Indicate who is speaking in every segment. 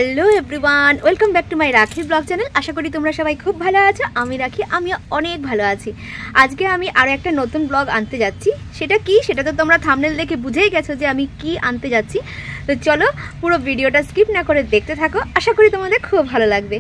Speaker 1: Hello everyone, welcome back to my রাখি blog channel. আশা করি তোমরা সবাই খুব ভালো আছো। আমি রাখি, আমি অনেক ভালো আছি। আজকে আমি আরও একটা নতুন ব্লগ আনতে যাচ্ছি। সেটা কি, সেটা তো তোমরা থাম্বনেল দেখে বুঝেই গেছো যে আমি কি আনতে যাচ্ছি। তো চলো পুরো ভিডিওটা স্কিপ না করে দেখতে থাকো, আশা করি তোমাদের খুব ভালো লাগবে।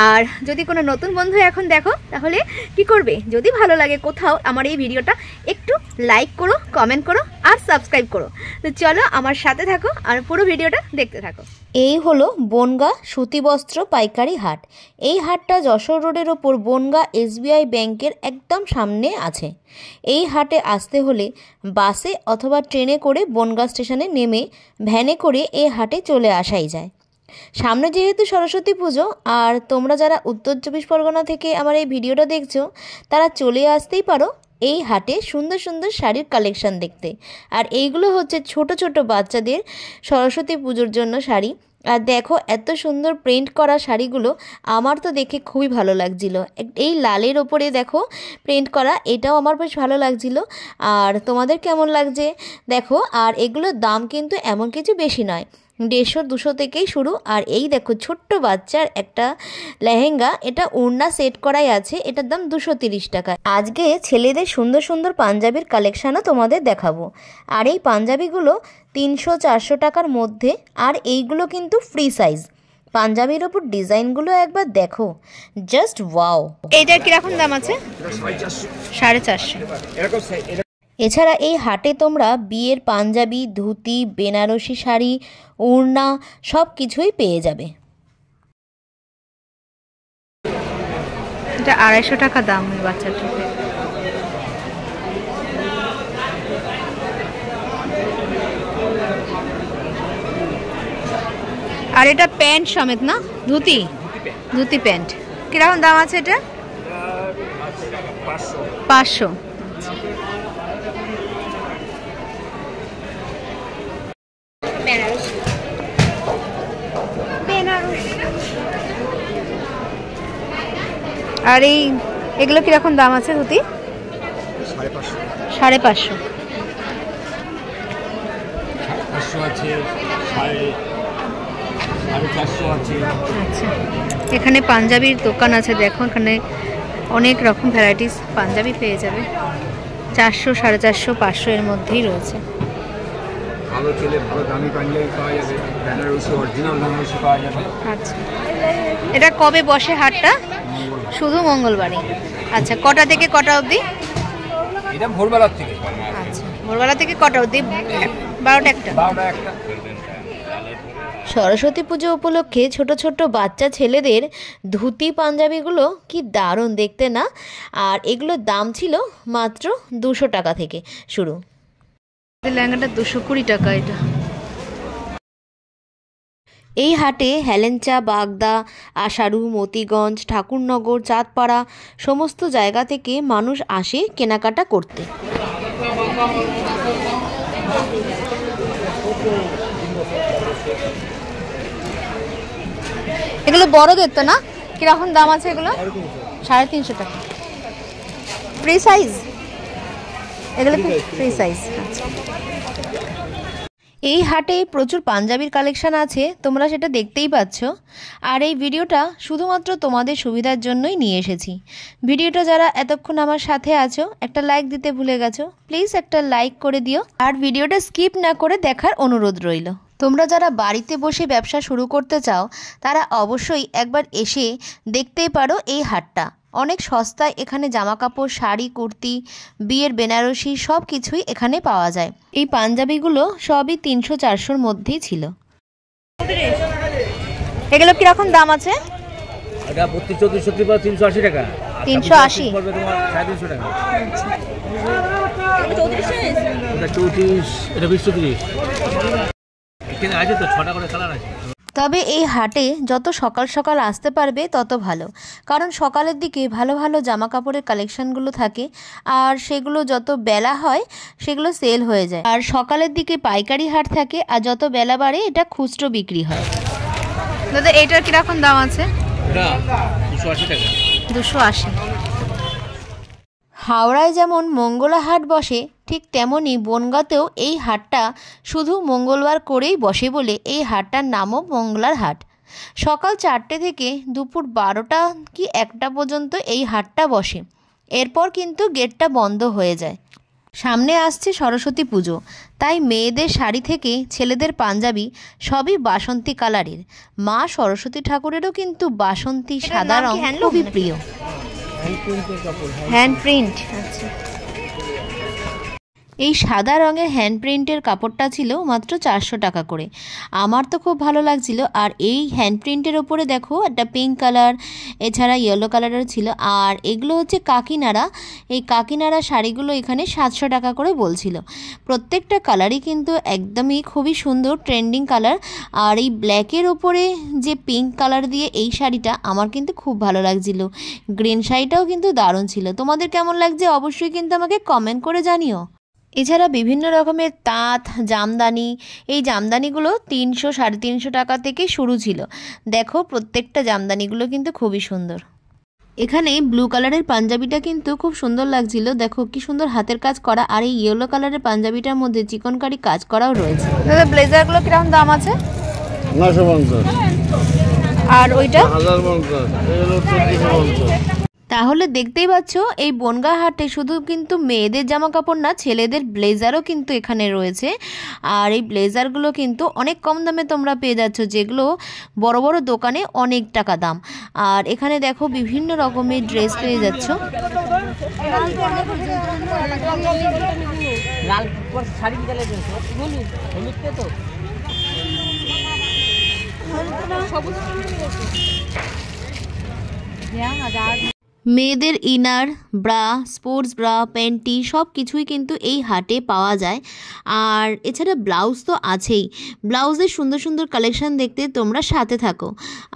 Speaker 1: আর যদি কোনো নতুন বন্ধু এখন দেখো তাহলে কি করবে, যদি ভালো লাগে কোথাও আমার এই ভিডিওটা একটু লাইক করো, কমেন্ট করো আর সাবস্ক্রাইব করো। তো চলো আমার সাথে থাকো আর পুরো ভিডিওটা দেখতে থাকো। এই হলো বনগাঁ সুতিবস্ত্র পাইকারি হাট। এই হাটটা যশোর রোডের ওপর বনগাঁ SBI ব্যাংকের একদম সামনে আছে। এই হাটে আসতে হলে বাসে অথবা ট্রেনে করে বনগাঁ স্টেশনে নেমে ভ্যানে করে এই হাটে চলে আসাই যায়। সামনে যেহেতু সরস্বতী পুজো, আর তোমরা যারা উত্তর 24 পরগনা থেকে আমার এই ভিডিওটা দেখছো তারা চলে আসতেই পারো এই হাটে সুন্দর সুন্দর শাড়ির কালেকশান দেখতে। আর এইগুলো হচ্ছে ছোট ছোট বাচ্চাদের সরস্বতী পুজোর জন্য শাড়ি। আর দেখো এত সুন্দর প্রিন্ট করা শাড়িগুলো, আমার তো দেখে খুবই ভালো লাগছিল। এই লালের ওপরে দেখো প্রিন্ট করা, এটাও আমার বেশ ভালো লাগছিল। আর তোমাদের কেমন লাগছে দেখো। আর এগুলোর দাম কিন্তু এমন কিছু বেশি নয়, 150-200 থেকেই শুরু। আর এই দেখো ছোট্ট বাচ্চার একটা লেহেঙ্গা, এটা ওড়না সেট করাই আছে, এটার দাম 230 টাকা। আজকে ছেলেদের সুন্দর সুন্দর পাঞ্জাবির কালেকশানও তোমাদের দেখাবো। আর এই পাঞ্জাবিগুলো 300-400 টাকার মধ্যে, আর এইগুলো কিন্তু ফ্রি সাইজ। পাঞ্জাবির ওপর ডিজাইনগুলো একবার দেখো, জাস্ট ওয়াও। এইটার কিরকম দাম আছে? 450। এছাড়া এই হাটে তোমরা বিয়ের পাঞ্জাবি, ধুতি, বেনারসি শাড়ি, ওড়না সব কিছুই পেয়ে যাবে। এটা 250 টাকা দাম এই বাচ্চাটা। আর এটা প্যান্ট সমেত না, ধুতি প্যান্ট। কিরকম দাম আছে এটা? 500। আর এগুলো কিরকম দাম আছে ধুতি? 550। আচ্ছা, এখানে পাঞ্জাবির দোকান আছে, দেখো এখানে অনেক রকম ভ্যারাইটিস পাঞ্জাবি পেয়ে যাবে। 400, 450, 500 এর মধ্যেই রয়েছে। ভালো চলে, ভালো দামি পাঞ্জাবি পাওয়া যাবে, বেনারসি অরিজিনাল বেনারসি পাওয়া যাবে। আচ্ছা, এটা কবে বসে হাটটা? শুধু মঙ্গলবারই। আচ্ছা, কটা থেকে কটা অবধি?
Speaker 2: এটা ভোরবেলা থেকে।
Speaker 1: আচ্ছা, ভোরবেলা থেকে কটা অবধি? 12টা 1টা। সরস্বতী পুজো উপলক্ষে ছোট ছোট বাচ্চা ছেলেদের ধুতি পাঞ্জাবিগুলো কি দারুণ দেখতে না? আর এগুলোর দাম ছিল মাত্র 200 টাকা থেকে শুরু। লেহেঙ্গাটা 220 টাকা। এটা এই হাটে হেলেঞ্চা, বাগদা, আশারু, মতিগঞ্জ, ঠাকুরনগর, চাঁদপাড়া সমস্ত জায়গা থেকে মানুষ আসে কেনাকাটা করতে। এগুলো বড়দের তো না? কিরকম দাম আছে এগুলো? 350 টাকা। ফ্রি সাইজ এগুলো? Free size. আচ্ছা, এই হাটে প্রচুর পাঞ্জাবির কালেকশান আছে, তোমরা সেটা দেখতেই পাচ্ছ। আর এই ভিডিওটা শুধুমাত্র তোমাদের সুবিধার জন্যই নিয়ে এসেছি। ভিডিওটা যারা এতক্ষণ আমার সাথে আছো, একটা লাইক দিতে ভুলে গেছো, প্লিজ একটা লাইক করে দিও। আর ভিডিওটা স্কিপ না করে দেখার অনুরোধ রইল। তোমরা যারা বাড়িতে বসে ব্যবসা শুরু করতে চাও তারা অবশ্যই একবার এসে দেখতেই পারো এই হাটটা। অনেক সস্তায় এখানে জামাকাপড়, শাড়ি, কুর্তি, বিয়ের বেনারসি সব কিছুই এখানে পাওয়া যায়। এই পাঞ্জাবিগুলো সবই 300-400-র মধ্যেই ছিল। এগুলো কিরকম দাম আছে?
Speaker 2: এটা 32-34 380 টাকা।
Speaker 1: 380
Speaker 2: পড়বে তোমার 350 টাকা। এটা 34, এটা 20-30। এখানে আছে তো 6টা করে কালার আছে।
Speaker 1: তবে এই হাটে যত সকাল সকাল আসতে পারবে তত ভালো, কারণ সকালের দিকে ভালো ভালো জামা কাপড়ের কালেকশানগুলো থাকে, আর সেগুলো যত বেলা হয় সেগুলো সেল হয়ে যায়। আর সকালের দিকে পাইকারি হাট থাকে, আর যত বেলা বাড়ে এটা খুচরো বিক্রি হয়। দাদা এইটার কিরকম দাম আছে?
Speaker 2: এটা 280 টাকা।
Speaker 1: 280। হাওড়ায় যেমন মঙ্গলা হাট বসে, ঠিক তেমনই বনগাঁতেও এই হাটটা শুধু মঙ্গলবার করেই বসে বলে এই হাটটার নামও মঙ্গলার হাট। সকাল 4টে থেকে দুপুর 12টা কি 1টা পর্যন্ত এই হাটটা বসে। এরপর কিন্তু গেটটা বন্ধ হয়ে যায়। সামনে আসছে সরস্বতী পুজো, তাই মেয়েদের শাড়ি থেকে ছেলেদের পাঞ্জাবি সবই বাসন্তী কালারের। মা সরস্বতী ঠাকুরেরও কিন্তু বাসন্তী সাদা রং খুবই প্রিয়। হ্যান্ড প্রিন্ট, আচ্ছা। এই সাদা রঙের হ্যান্ড প্রিন্টের কাপড়টা ছিল মাত্র 400 টাকা করে। আমার তো খুব ভালো লাগছিল। আর এই হ্যান্ড প্রিন্টের ওপরে দেখো একটা পিঙ্ক কালার, এছাড়া ইয়েলো কালারের ছিল। আর এগুলো হচ্ছে কাকিনাড়া। এই কাকিনাড়া শাড়িগুলো এখানে 700 টাকা করে বলছিল। প্রত্যেকটা কালারই কিন্তু একদমই খুবই সুন্দর, ট্রেন্ডিং কালার। আর এই ব্ল্যাকের ওপরে যে পিঙ্ক কালার দিয়ে এই শাড়িটা আমার কিন্তু খুব ভালো লাগছিল। গ্রিন শাড়িটাও কিন্তু দারুণ ছিল। তোমাদের কেমন লাগছে অবশ্যই কিন্তু আমাকে কমেন্ট করে জানিও। এছাড়া বিভিন্ন রকমের তাঁত, জামদানি, এই জামদানিগুলো 300-350 টাকা থেকে শুরু ছিল। দেখো প্রত্যেকটা জামদানিগুলো কিন্তু খুবই সুন্দর। এখানে ব্লু কালারের পাঞ্জাবিটা কিন্তু খুব সুন্দর লাগছিল। দেখো কি সুন্দর হাতের কাজ করা। আর এই ইয়েলো কালারের পাঞ্জাবিটার মধ্যে চিকনকারি কাজ করাও রয়েছে। দাদা ব্লেজারগুলো কিরকম দাম আছে?
Speaker 3: 950।
Speaker 1: আর ওইটা
Speaker 3: 1050। এগুলো 2450।
Speaker 1: তাহলে দেখতেই পাচ্ছ এই বনগাঁ হাটে শুধু কিন্তু মেয়েদের জামা কাপড় না, ছেলেদের ব্লেজারও কিন্তু এখানে রয়েছে। আর এই ব্লেজারগুলো কিন্তু অনেক কম দামে তোমরা পেয়ে যাচ্ছ, যেগুলো বড় বড় দোকানে অনেক টাকা দাম। আর এখানে দেখো বিভিন্ন রকমের ড্রেস পেয়ে যাচ্ছ। মেয়েদের inner, bra, sports bra, panty সব কিছুই কিন্তু এই হাটে পাওয়া যায়। আর এছাড়া ব্লাউজ তো আছেই। ব্লাউজের সুন্দর সুন্দর কালেকশান দেখতে তোমরা সাথে থাকো।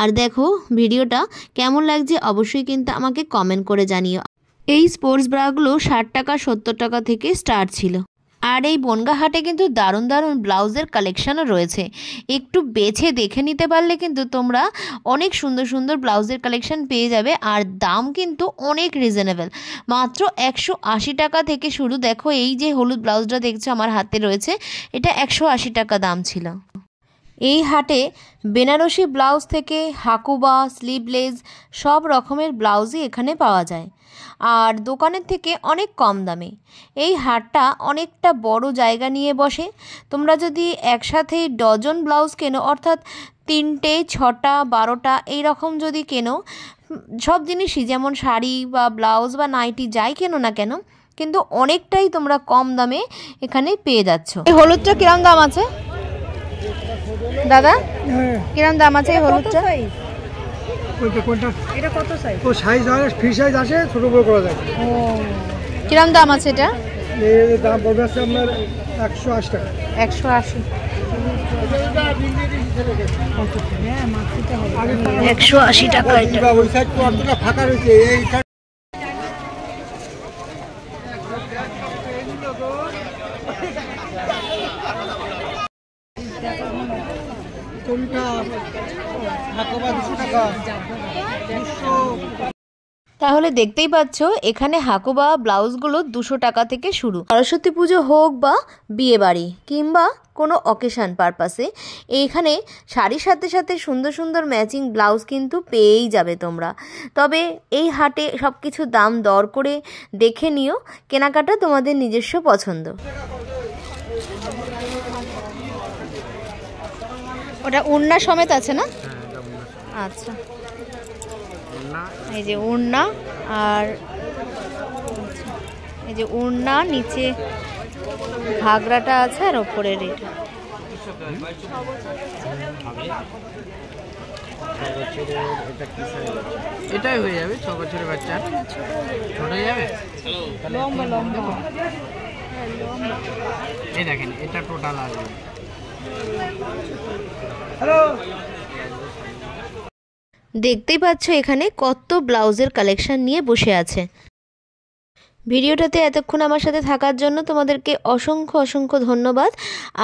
Speaker 1: আর দেখো ভিডিওটা কেমন লাগছে অবশ্যই কিন্তু আমাকে কমেন্ট করে জানিও। এই স্পোর্টস ব্রাগুলো 60 টাকা 70 টাকা থেকে স্টার্ট ছিল। আর এই বনগাঁ হাটে কিন্তু দারুণ দারুণ ব্লাউজের কালেকশানও রয়েছে। একটু বেছে দেখে নিতে পারলে কিন্তু তোমরা অনেক সুন্দর সুন্দর ব্লাউজের কালেকশান পেয়ে যাবে। আর দাম কিন্তু অনেক রিজনেবল, মাত্র 180 টাকা থেকে শুরু। দেখো এই যে হলুদ ব্লাউজটা দেখছো আমার হাতে রয়েছে, এটা 180 টাকা দাম ছিল। এই হাটে বেনারসি ব্লাউজ থেকে হাকুবা, স্লিভলেস সব রকমের ব্লাউজই এখানে পাওয়া যায়। আর দোকানের থেকে অনেক কম দামে। এই হাটটা অনেকটা বড় জায়গা নিয়ে বসে। তোমরা যদি একসাথে ডজন ব্লাউজ কেনো, অর্থাৎ 3টে, 6টা, 12টা এইরকম যদি কেনো, সব জিনিসই যেমন শাড়ি বা ব্লাউজ বা নাইটি যাই কেনো না কেন, কিন্তু অনেকটাই তোমরা কম দামে এখানে পেয়ে যাচ্ছ। এই হলুদটা কিরম দাম আছে দাদা? কিরম দাম আছে এই হলুদটা?
Speaker 3: কোনটা? এটা কত সাইজ? ও সাইজ হয়, ফ্রি সাইজ আছে, ছোট বড় করা যায়।
Speaker 1: ও কিরম দাম আছে এটা?
Speaker 3: এর দাম পড়বে আপনার 180 টাকা।
Speaker 1: 180। 180 টাকা এটা।
Speaker 3: ওই সাইড তো আপনারা ফাঁকা রয়েছে। এই কোনটা? হাকুবা 200 টাকা। 200।
Speaker 1: তাহলে দেখতেই পাচ্ছ এখানে হাকুবা ব্লাউজগুলো 200 টাকা থেকে শুরু। সরস্বতী পুজো হোক বা বিয়ে বাড়ি কিংবা কোনো অকেশান পারপাসে এইখানে শাড়ির সাথে সাথে সুন্দর সুন্দর ম্যাচিং ব্লাউজ কিন্তু পেয়েই যাবে তোমরা। তবে এই হাটে সব কিছু দাম দর করে দেখে নিও, কেনাকাটা তোমাদের নিজস্ব পছন্দ। ওটা ওড়না সমেত আছে না? আচ্ছা, এই যে ওড়না, আর এই যে ওড়না, নিচে ঘাগরাটা আছে, আর ওপরের এটা।
Speaker 2: এটাই হয়ে যাবে 6 বছরের বাচ্চা। ছোট হয়ে যাবে, লম্বা লম্বা। এই দেখেন এটা টোটাল আসবে।
Speaker 3: হ্যালো,
Speaker 1: দেখতেই পাচ্ছ এখানে কত ব্লাউজের কালেকশন নিয়ে বসে আছে। ভিডিওটাতে এতক্ষণ আমার সাথে থাকার জন্য তোমাদেরকে অসংখ্য অসংখ্য ধন্যবাদ।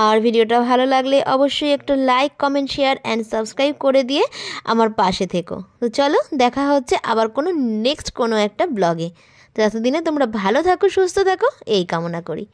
Speaker 1: আর ভিডিওটা ভালো লাগলে অবশ্যই একটু like, comment, share and subscribe করে দিয়ে আমার পাশে থেকো। তো চলো দেখা হচ্ছে আবার কোনো নেক্সট কোনো একটা ব্লগে। তো এতদিনে তোমরা ভালো থাকো, সুস্থ থাকো এই কামনা করি।